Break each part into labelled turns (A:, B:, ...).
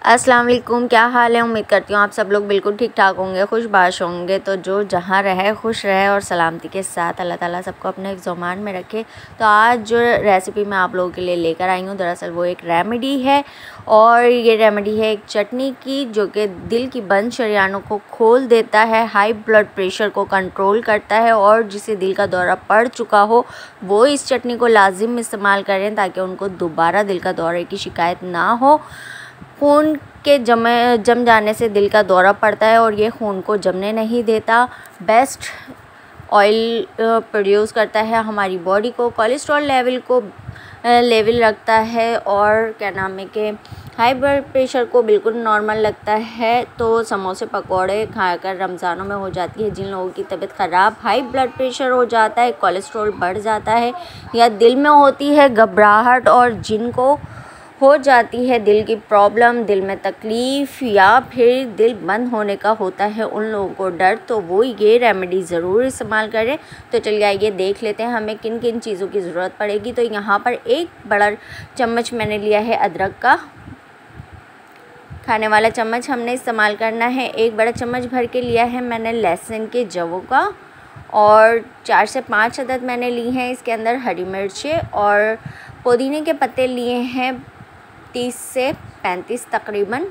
A: अस्सलाम वालेकुम, क्या हाल है। उम्मीद करती हूँ आप सब लोग बिल्कुल ठीक ठाक होंगे, खुशबाश होंगे। तो जो जहाँ रहे खुश रहे और सलामती के साथ अल्लाह ताला सबको अपने ज़ुबान में रखे। तो आज जो रेसिपी मैं आप लोगों के लिए लेकर आई हूँ, दरअसल वो एक रेमेडी है। और ये रेमेडी है एक चटनी की, जो कि दिल की बंद शरियानों को खोल देता है, हाई ब्लड प्रेशर को कंट्रोल करता है। और जिसे दिल का दौरा पड़ चुका हो वो इस चटनी को लाजिम इस्तेमाल करें, ताकि उनको दोबारा दिल का दौरे की शिकायत ना हो। खून के जम जाने से दिल का दौरा पड़ता है और ये खून को जमने नहीं देता। बेस्ट ऑयल प्रोड्यूस करता है हमारी बॉडी को, कोलेस्ट्रॉल लेवल को लेवल रखता है, और क्या नाम है कि हाई ब्लड प्रेशर को बिल्कुल नॉर्मल लगता है। तो समोसे पकौड़े खाकर रमज़ानों में हो जाती है जिन लोगों की तबीयत ख़राब, हाई ब्लड प्रेशर हो जाता है, कोलेस्ट्रॉल बढ़ जाता है, या दिल में होती है घबराहट, और जिनको हो जाती है दिल की प्रॉब्लम, दिल में तकलीफ़, या फिर दिल बंद होने का होता है उन लोगों को डर, तो वो ये रेमेडी ज़रूर इस्तेमाल करें। तो चलिए आइए देख लेते हैं हमें किन किन चीज़ों की ज़रूरत पड़ेगी। तो यहाँ पर एक बड़ा चम्मच मैंने लिया है अदरक का, खाने वाला चम्मच हमने इस्तेमाल करना है। एक बड़ा चम्मच भर के लिया है मैंने लहसुन के जवों का, और 4 से 5 अदद मैंने ली हैं इसके अंदर हरी मिर्चें, और पुदीने के पत्ते लिए हैं 30 से 35 तकरीबन,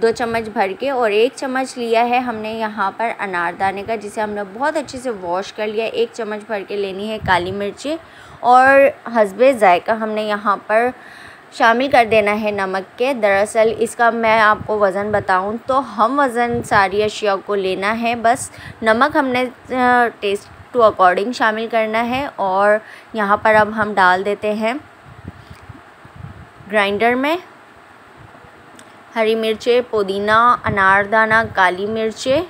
A: 2 चम्मच भर के। और 1 चम्मच लिया है हमने यहाँ पर अनारदाने का, जिसे हमने बहुत अच्छे से वॉश कर लिया। 1 चम्मच भर के लेनी है काली मिर्चें, और हस्बे ज़ायका हमने यहाँ पर शामिल कर देना है नमक के। दरअसल इसका मैं आपको वज़न बताऊँ तो हम वज़न सारी अशिया को लेना है, बस नमक हमने टेस्ट टू अकॉर्डिंग शामिल करना है। और यहाँ पर अब हम डाल देते हैं ग्राइंडर में हरी मिर्चें, पुदीना, अनारदाना, काली मिर्चें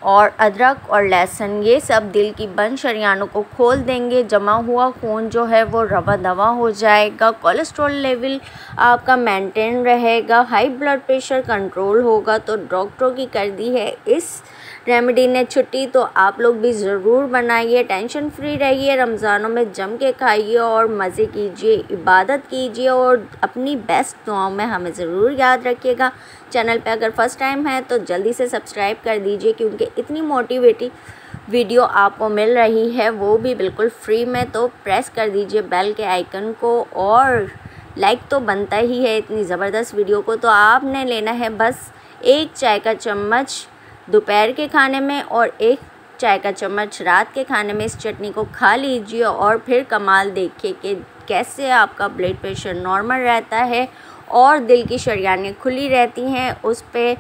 A: और अदरक और लहसुन। ये सब दिल की बंद शरियानों को खोल देंगे। जमा हुआ खून जो है वो रवा दवा हो जाएगा, कोलेस्ट्रॉल लेवल आपका मेंटेन रहेगा, हाई ब्लड प्रेशर कंट्रोल होगा। तो डॉक्टरों की कर दी है इस रेमेडी ने छुट्टी, तो आप लोग भी ज़रूर बनाइए, टेंशन फ्री रहिए, रमज़ानों में जम के खाइए और मज़े कीजिए, इबादत कीजिए, और अपनी बेस्ट दुआओं में हमें ज़रूर याद रखिएगा। चैनल पे अगर फ़र्स्ट टाइम है तो जल्दी से सब्सक्राइब कर दीजिए, क्योंकि इतनी मोटिवेटिव वीडियो आपको मिल रही है, वो भी बिल्कुल फ्री में। तो प्रेस कर दीजिए बेल के आइकन को, और लाइक तो बनता ही है इतनी ज़बरदस्त वीडियो को। तो आपने लेना है बस 1 चाय का चम्मच दोपहर के खाने में और 1 चाय का चम्मच रात के खाने में इस चटनी को खा लीजिए, और फिर कमाल देखिए कि कैसे आपका ब्लड प्रेशर नॉर्मल रहता है और दिल की शरियानें खुली रहती हैं। उस पे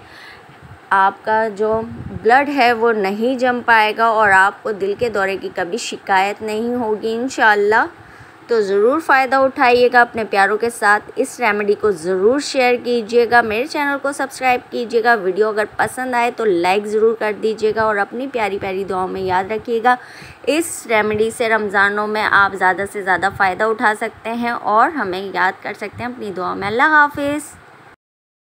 A: आपका जो ब्लड है वो नहीं जम पाएगा, और आपको दिल के दौरे की कभी शिकायत नहीं होगी इंशाअल्लाह। तो ज़रूर फ़ायदा उठाइएगा, अपने प्यारों के साथ इस रेमेडी को ज़रूर शेयर कीजिएगा, मेरे चैनल को सब्सक्राइब कीजिएगा। वीडियो अगर पसंद आए तो लाइक ज़रूर कर दीजिएगा, और अपनी प्यारी प्यारी दुआओं में याद रखिएगा। इस रेमेडी से रमज़ानों में आप ज़्यादा से ज़्यादा फ़ायदा उठा सकते हैं और हमें याद कर सकते हैं अपनी दुआओं में। अल्लाह हाफ़िज़।